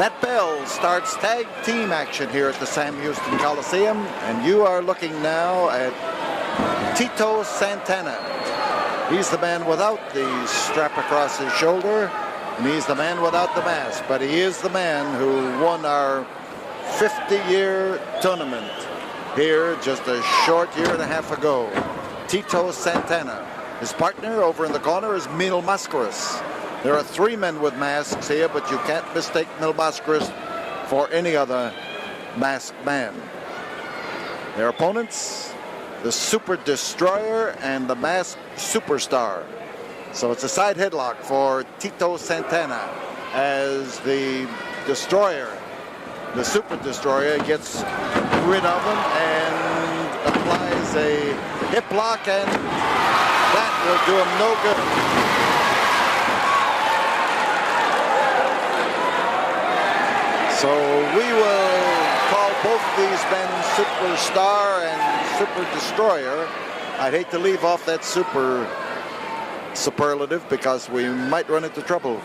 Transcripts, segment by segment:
That bell starts tag team action here at the Sam Houston Coliseum, and you are looking now at Tito Santana. He's the man without the strap across his shoulder, and he's the man without the mask, but he is the man who won our 50-year tournament here just a short year and a half ago. Tito Santana. His partner over in the corner is Mascaras. There are three men with masks here, but you can't mistake Mascaras for any other masked man. Their opponents, the Super Destroyer and the Masked Superstar. So it's a side headlock for Tito Santana as the Destroyer, the Super Destroyer, gets rid of him and applies a hip lock, and that will do him no good. So we will call both these men Superstar and Super Destroyer. I'd hate to leave off that super superlative because we might run into trouble.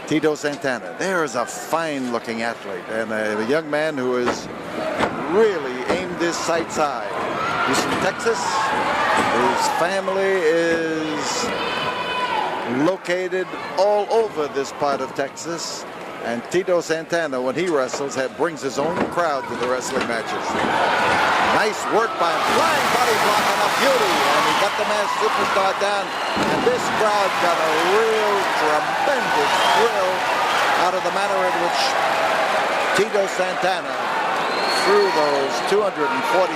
Tito Santana. There is a fine-looking athlete and a young man who has really aimed his sights high. He's from Texas. His family is located all over this part of Texas. And Tito Santana, when he wrestles, brings his own crowd to the wrestling matches. Nice work by him. Flying body block on a beauty. And he got the Masked Superstar down. And this crowd got a real tremendous thrill out of the manner in which Tito Santana threw those 240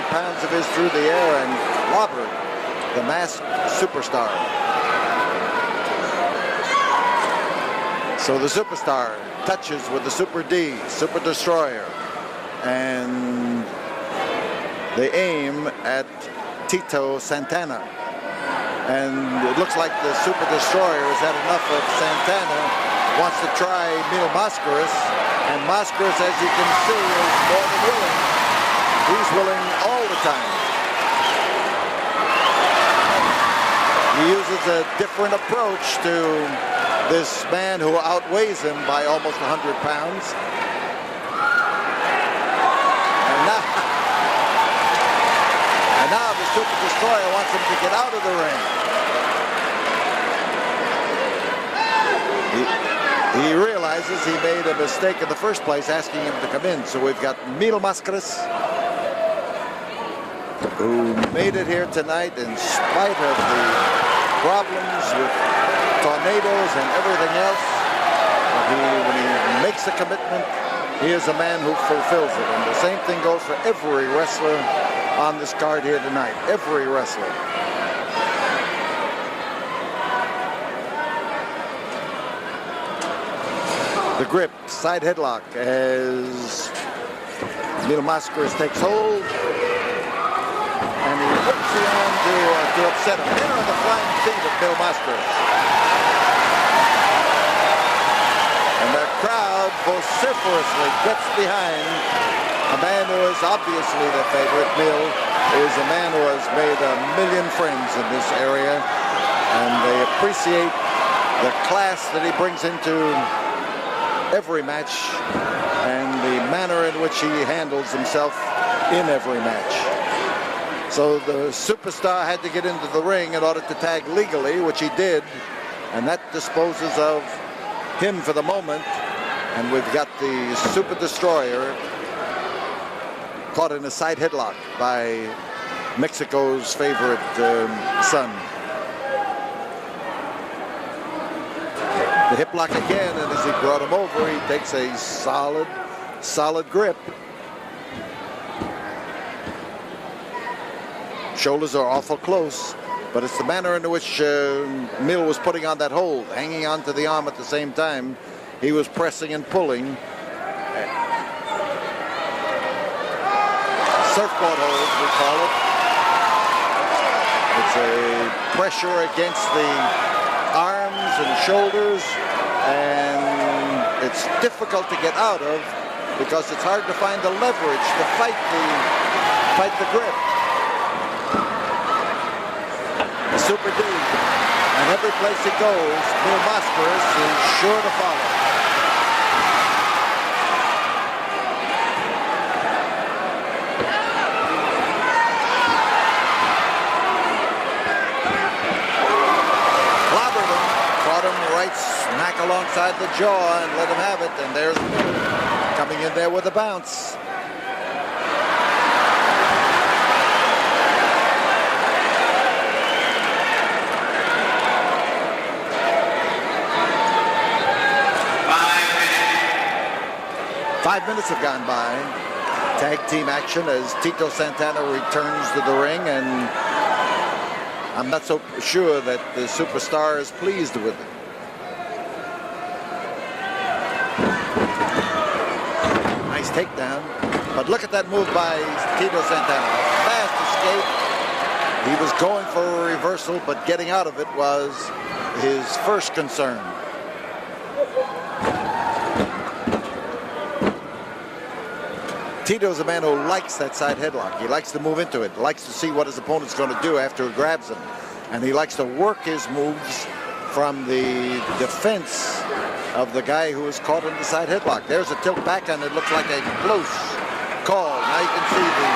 pounds of his through the air and clobbered the Masked Superstar. So the Superstar touches with the Super D, Super Destroyer, and they aim at Tito Santana. And it looks like the Super Destroyer has had enough of Santana, wants to try Mascaras, and Mascaras, as you can see, is more than willing. He's willing all the time. He uses a different approach to this man who outweighs him by almost 100 pounds. And now the Super Destroyer wants him to get out of the ring. He realizes he made a mistake in the first place asking him to come in. So we've got Mascaras, who made it here tonight in spite of the problems with tornadoes and everything else. When he makes a commitment, he is a man who fulfills it. And the same thing goes for every wrestler on this card here tonight. Every wrestler. The grip, side headlock as Mascaras takes hold. And he whips the arm to upset him. There are the flying feet of Mascaras. And the crowd vociferously gets behind a man who is obviously the favorite. Mill is a man who has made 1 million friends in this area, and they appreciate the class that he brings into every match and the manner in which he handles himself in every match. So the Superstar had to get into the ring in order to tag legally, which he did, and that disposes of him for the moment. And we've got the Super Destroyer caught in a side headlock by Mexico's favorite son. The hip lock again, and as he brought him over, he takes a solid grip. Shoulders are awful close, but it's the manner in which Mill was putting on that hold, hanging onto the arm at the same time. He was pressing and pulling. Surfboard hold, we call it. It's a pressure against the arms and shoulders, and it's difficult to get out of because it's hard to find the leverage to fight the grip. The Super D, and every place it goes, Mascaras is sure to follow. alongside the jaw and let him have it. And there's coming in there with a bounce. Five minutes have gone by. Tag team action as Tito Santana returns to the ring, and I'm not so sure that the superstar is pleased with it. Nice takedown, but look at that move by Tito Santana. Fast escape. He was going for a reversal, but getting out of it was his first concern. Tito's a man who likes that side headlock. He likes to move into it, likes to see what his opponent's going to do after he grabs him. And he likes to work his moves from the defense of the guy who is caught in the side headlock. There's a tilt back, and it looks like a close call. Now you can see the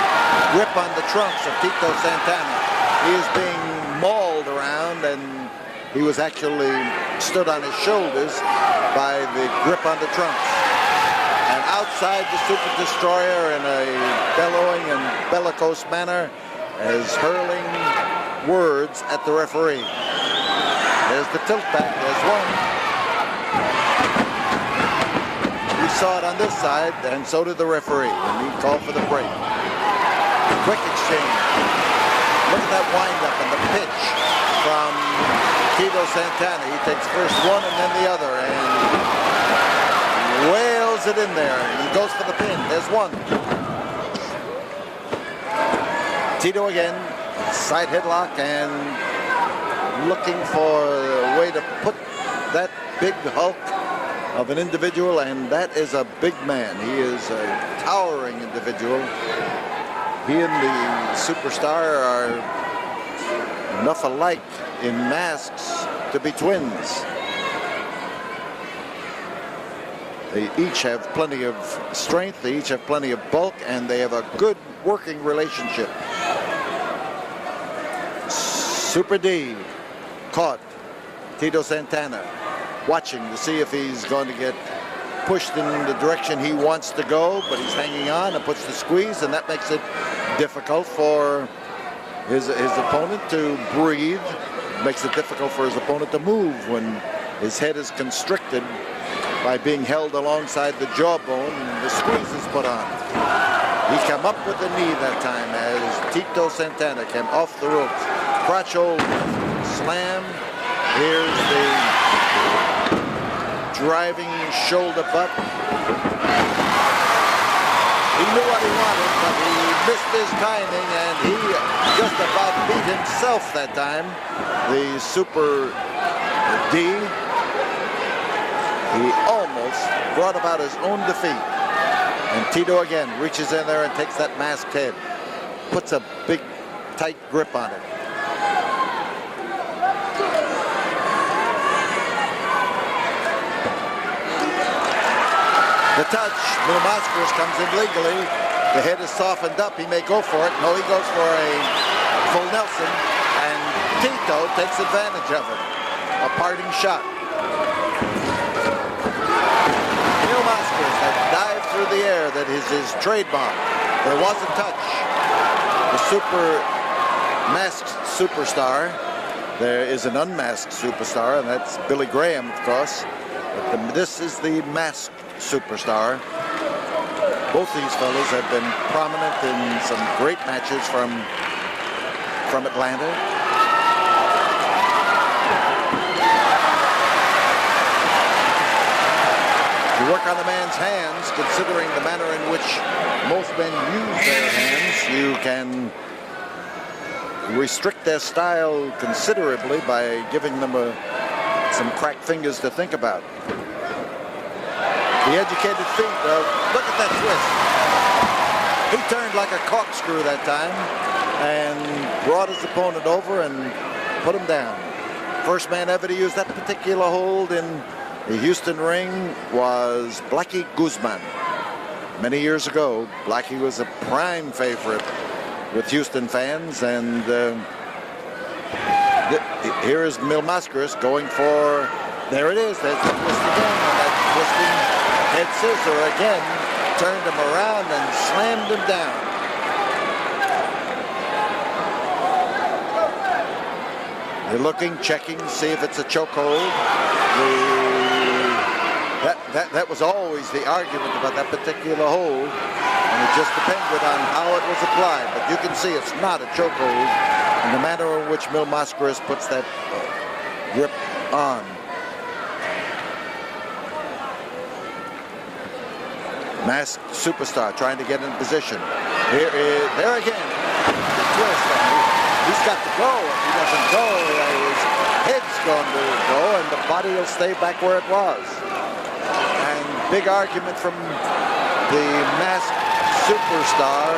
grip on the trunks of Tito Santana. He is being mauled around, and he was actually stood on his shoulders by the grip on the trunks. And outside, the Super Destroyer in a bellowing and bellicose manner is hurling words at the referee. There's the tilt back. There's one. We saw it on this side, and so did the referee when he called for the break. Quick exchange. Look at that windup and the pitch from Tito Santana. He takes first one and then the other, and wails it in there. He goes for the pin. There's one. Tito again, side headlock, and looking for a way to put that big hulk of an individual, and that is a big man. He is a towering individual. He and the superstar are enough alike in masks to be twins. They each have plenty of strength, they each have plenty of bulk, and they have a good working relationship. Super D caught Tito Santana, watching to see if he's going to get pushed in the direction he wants to go, but he's hanging on and puts the squeeze, and that makes it difficult for his opponent to breathe. Makes it difficult for his opponent to move when his head is constricted by being held alongside the jawbone and the squeeze is put on. He came up with the knee that time as Tito Santana came off the ropes. Crotch hold, slam. Here's the driving shoulder butt. He knew what he wanted, but he missed his timing, and he just about beat himself that time. The Super D. He almost brought about his own defeat. And Tito again reaches in there and takes that masked head. Puts a big, tight grip on it. The touch, Mascaras comes in legally. The head is softened up. He may go for it. No, he goes for a full Nelson. And Tito takes advantage of it. A parting shot. Mascaras had dived through the air. That is his trademark. There was a touch. The masked superstar. There is an unmasked superstar, and that's Billy Graham, of course. But this is the masked superstar. Both these fellas have been prominent in some great matches from Atlanta. You work on a man's hands, considering the manner in which most men use their hands, you can restrict their style considerably by giving them some cracked fingers to think about. The educated feet, look at that twist. He turned like a corkscrew that time and brought his opponent over and put him down. First man ever to use that particular hold in the Houston ring was Blackie Guzman. Many years ago, Blackie was a prime favorite with Houston fans, and here is Mascaras going for There it is. There's the twist again. And that twisting head scissor again turned him around and slammed him down. They're looking, checking, see if it's a chokehold. That was always the argument about that particular hold, and it just depended on how it was applied. But you can see it's not a chokehold in the manner in which Mil Mascaras puts that grip on. Masked Superstar trying to get in position. There again, the twist. He's got to go. If he doesn't go, his head's going to go, and the body will stay back where it was. And big argument from the Masked Superstar,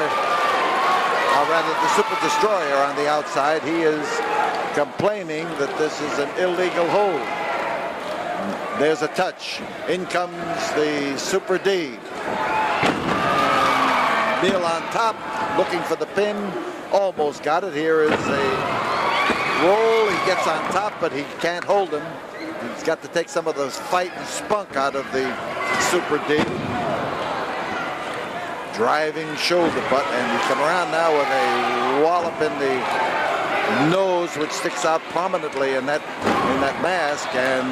or rather the Super Destroyer on the outside. He is complaining that this is an illegal hold. There's a touch. In comes the Super D. And Mil on top, looking for the pin. Almost got it. Here is a roll. He gets on top, but he can't hold him. He's got to take some of the fight and spunk out of the Super D. Driving shoulder butt, and you come around now with a wallop in the nose, which sticks out prominently in that mask. And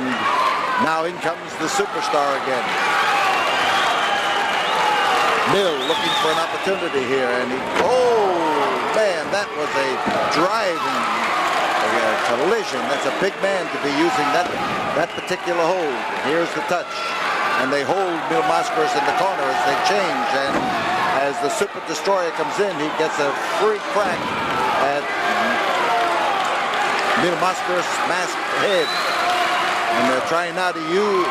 now in comes the Superstar again. Mil looking for an opportunity here, and man, that was a driving collision. That's a big man to be using that particular hold. Here's the touch, and they hold Mil Mascaras in the corner as they change, and as the Super Destroyer comes in, he gets a free crack at Mil Mascaras' masked head, and they're trying now to use.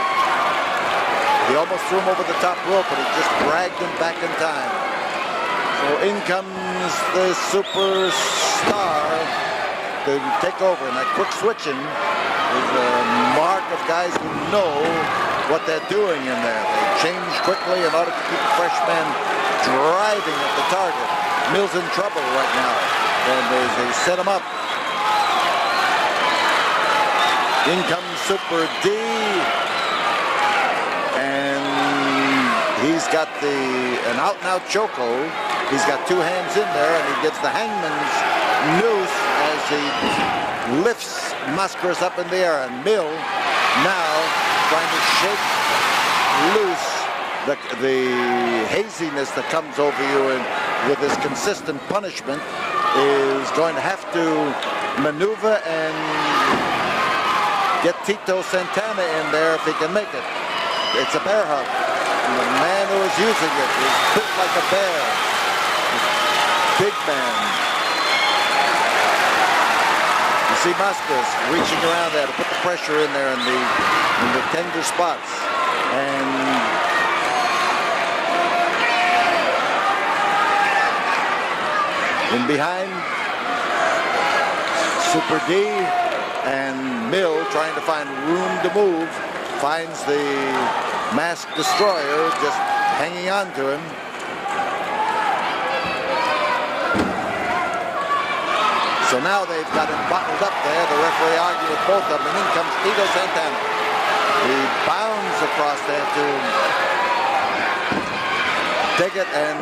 He almost threw him over the top rope, but he just dragged him back in time. So in comes the Superstar to take over, and that quick switching is a mark of guys who know what they're doing in there. They change quickly in order to keep the fresh man driving at the target. Mil's in trouble right now, and they set him up. In comes Super D. He's got an out-and-out chokehold. He's got two hands in there, and he gets the hangman's noose as he lifts Mascaras up in the air. And Mil now trying to shake loose the haziness that comes over you, and with this consistent punishment is going to have to maneuver and get Tito Santana in there if he can make it. It's a bear hug. And the man who is using it is built like a bear. Big man. You see Mascaras reaching around there to put the pressure in there in the tender spots. And in behind, Super D and Mil trying to find room to move. Finds the Masked Destroyer just hanging on to him. So now they've got him bottled up there. The referee argued with both of them, and in comes Tito Santana. He bounds across there to take it, and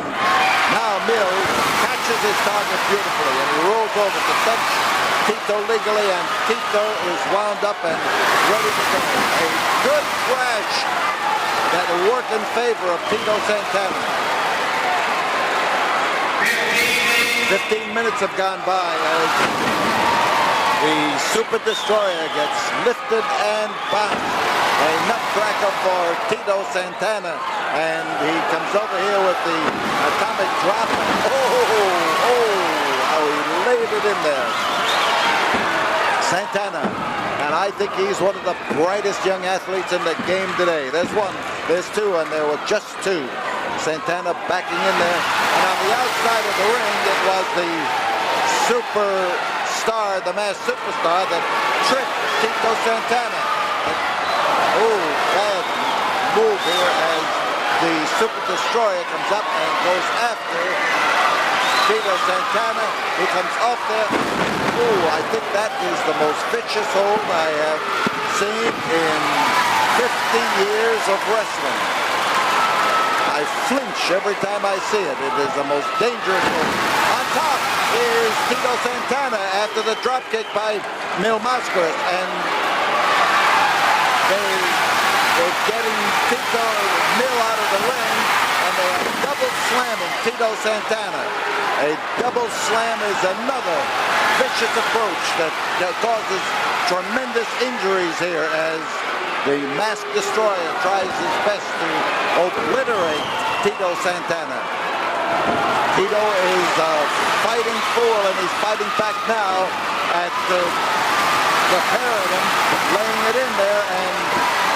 now Mil catches his target beautifully, and he rolls over to touch Tito legally, and Tito is wound up and ready to go. A good crash that will work in favor of Tito Santana. 15 minutes have gone by as the Super Destroyer gets lifted and bounced. A nutcracker for Tito Santana, and he comes over here with the atomic drop. How he laid it in there. Santana, and I think he's one of the brightest young athletes in the game today. There's one, there's two, and there were just two. Santana backing in there, and on the outside of the ring, it was the Superstar, the Masked Superstar, that tricked Tito Santana. Bad move here as the Super Destroyer comes up and goes after Tito Santana, who comes off there. I think that is the most vicious hold I have seen in 50 years of wrestling. I flinch every time I see it. It is the most dangerous move. On top is Tito Santana after the drop kick by Mil Mascaras, and they're getting Tito Mil out of the ring, and they are double slamming Tito Santana. A double slam is another vicious approach that causes tremendous injuries here as the Masked Destroyer tries his best to obliterate Tito Santana. Tito is a fighting fool, and he's fighting back now at the pair of them, laying it in there and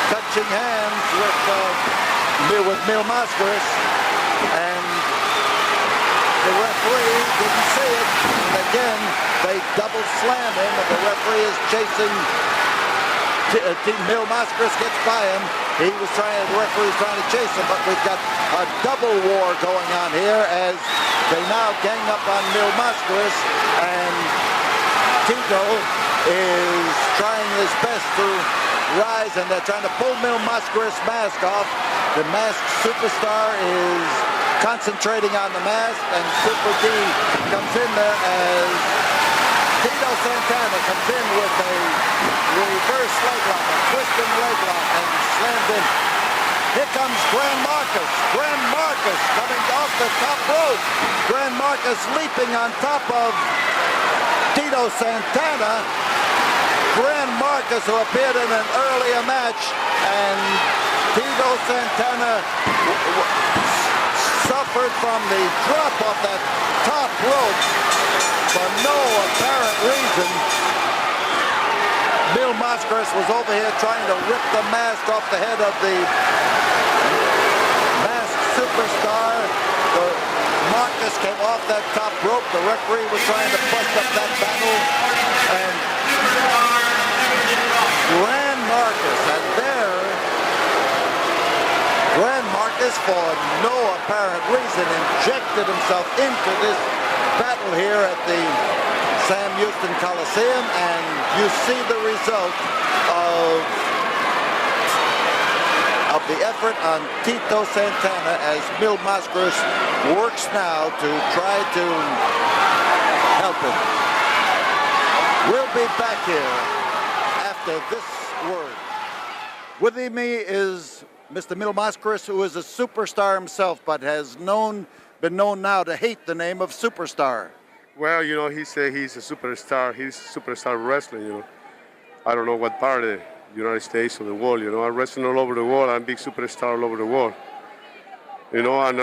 touching hands with Mil Mascaras, and the referee didn't see it. And again, they double slam him, and the referee is chasing. Mil Mascaras gets by him. The referee was trying to chase him, but we've got a double war going on here as they now gang up on Mil Mascaras, and Tito is trying his best to rise, and they're trying to pull Mil Mascaras' mask off. The masked superstar is concentrating on the mask, and Super D comes in there as Tito Santana comes in with a reverse leg lock, a twisting leg lock, and slams in. Here comes Gran Marcus. Gran Marcus coming off the top rope. Gran Marcus leaping on top of Tito Santana. Gran Marcus, who appeared in an earlier match, and Tito Santana suffered from the drop off that top rope for no apparent reason. Mil Mascaras was over here trying to rip the mask off the head of the masked superstar. Marcus came off that top rope. The referee was trying to bust up that battle, and Gran Marcus, and there, Gran Marcus, for no apparent reason, injected himself into this battle here at the Sam Houston Coliseum, and you see the result of the effort on Tito Santana as Mil Mascaras works now to try to help him. We'll be back here after this word. With me is Mr. Mil Mascaras, who is a superstar himself, but has been known now to hate the name of superstar. Well, you know, he said he's a superstar. He's superstar wrestling, you know. I don't know what part of the United States or the world, you know. I'm wrestling all over the world. I'm a big superstar all over the world. You know, and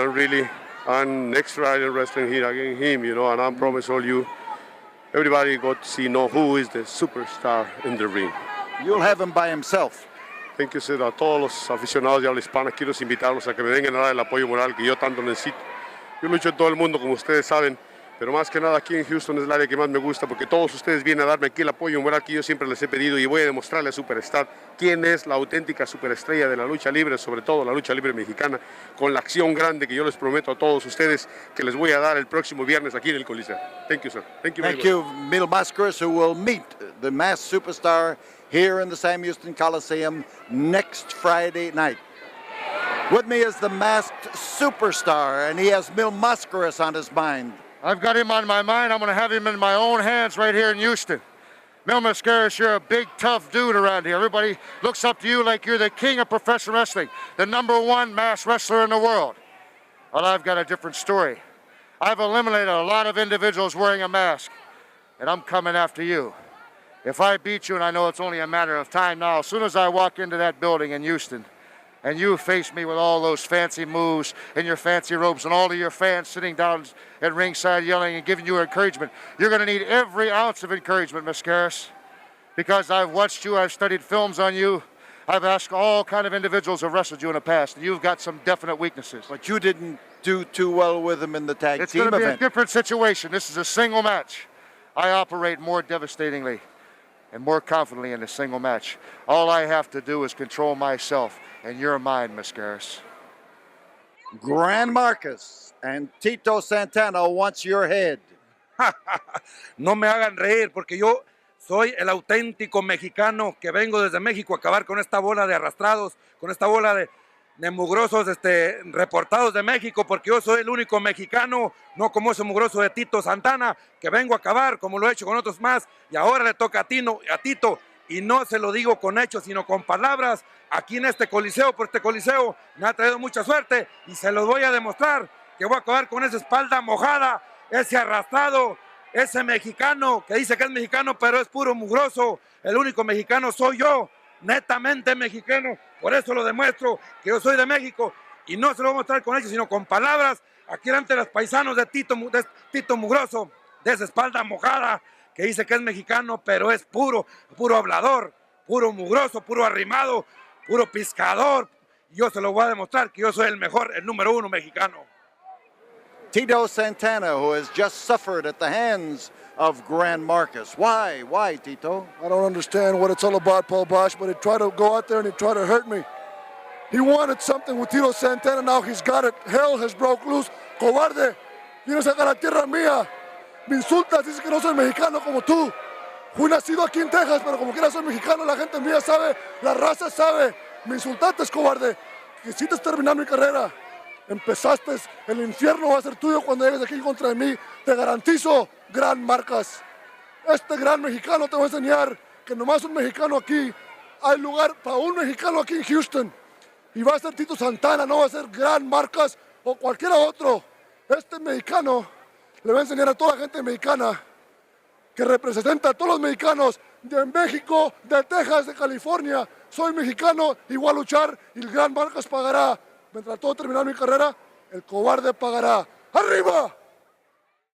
I'm next Friday wrestling here against him, you know, and I promise all you, everybody got to know who is the superstar in the ring. You'll have him by himself. Thank you, sir. A todos los aficionados de habla hispana, quiero invitarlos a que me vengan a dar el apoyo moral que yo tanto necesito. Yo lucho en todo el mundo, como ustedes saben, pero más que nada aquí en Houston es el área que más me gusta, porque todos ustedes vienen a darme aquí el apoyo moral que yo siempre les he pedido, y voy a demostrarle a Superstar quién es la auténtica superestrella de la lucha libre, sobre todo la lucha libre mexicana, con la acción grande que yo les prometo a todos ustedes que les voy a dar el próximo viernes aquí en el Coliseo. Thank you, sir. Thank you very much. Thank you, Mil Mascaras, who will meet the masked superstar here in the Sam Houston Coliseum next Friday night. With me is the masked superstar, and he has Mil Mascaras on his mind. I've got him on my mind. I'm going to have him in my own hands right here in Houston. Mil Mascaras, you're a big, tough dude around here. Everybody looks up to you like you're the king of professional wrestling, the #1 masked wrestler in the world. Well, I've got a different story. I've eliminated a lot of individuals wearing a mask, and I'm coming after you. If I beat you, and I know it's only a matter of time now, as soon as I walk into that building in Houston, and you face me with all those fancy moves in your fancy robes and all of your fans sitting down at ringside yelling and giving you encouragement, you're going to need every ounce of encouragement, Mascaras, because I've watched you, I've studied films on you, I've asked all kind of individuals who have wrestled you in the past, and you've got some definite weaknesses. But you didn't do too well with him in the tag it's team event. It's going to be a different situation. This is a single match. I operate more devastatingly and more confidently in a single match. All I have to do is control myself, and you're mine, Mascaras. Gran Marcus and Tito Santana wants your head. No me hagan reír, porque yo Soy el auténtico mexicano que vengo desde México a acabar con esta bola de arrastrados, con esta bola de mugrosos reportados de México, porque yo soy el único mexicano, no como ese mugroso de Tito Santana, que vengo a acabar como lo he hecho con otros más, y ahora le toca a Tito, y no se lo digo con hechos, sino con palabras, aquí en este coliseo, por este coliseo me ha traído mucha suerte, y se los voy a demostrar, que voy a acabar con esa espalda mojada, ese arrastrado, ese mexicano que dice que es mexicano, pero es puro mugroso. El único mexicano soy yo, netamente mexicano. Por eso lo demuestro, que yo soy de México. Y no se lo voy a mostrar con hechos, sino con palabras. Aquí delante de los paisanos de Tito Mugroso, de esa espalda mojada, que dice que es mexicano, pero es puro hablador, puro mugroso, puro arrimado, puro pescador. Yo se lo voy a demostrar que yo soy el mejor, el número 1 mexicano. Tito Santana, who has just suffered at the hands of Grand Marcus. Why? Why, Tito? I don't understand what it's all about, Paul Bosch, but he tried to go out there and he tried to hurt me. He wanted something with Tito Santana, now he's got it. Hell has broke loose. Cobarde, vienes acá a la tierra mía. Me insultas, dices que no soy mexicano como tú. Fui nacido aquí en Texas, pero como quiera soy mexicano, la gente mía sabe, la raza sabe. Me insultaste, cobarde. Quisiste terminar mi carrera. Empezaste, el infierno va a ser tuyo cuando llegues aquí en contra de mí. Te garantizo, Gran Marcas. Este gran mexicano te va a enseñar que nomás un mexicano aquí, hay lugar para un mexicano aquí en Houston. Y va a ser Tito Santana, no va a ser Gran Marcas o cualquiera otro. Este mexicano le va a enseñar a toda la gente mexicana que representa a todos los mexicanos de México, de Texas, de California. Soy mexicano y voy a luchar y el Gran Marcas pagará. Mientras todo terminar mi carrera, el cobarde pagará. ¡Arriba!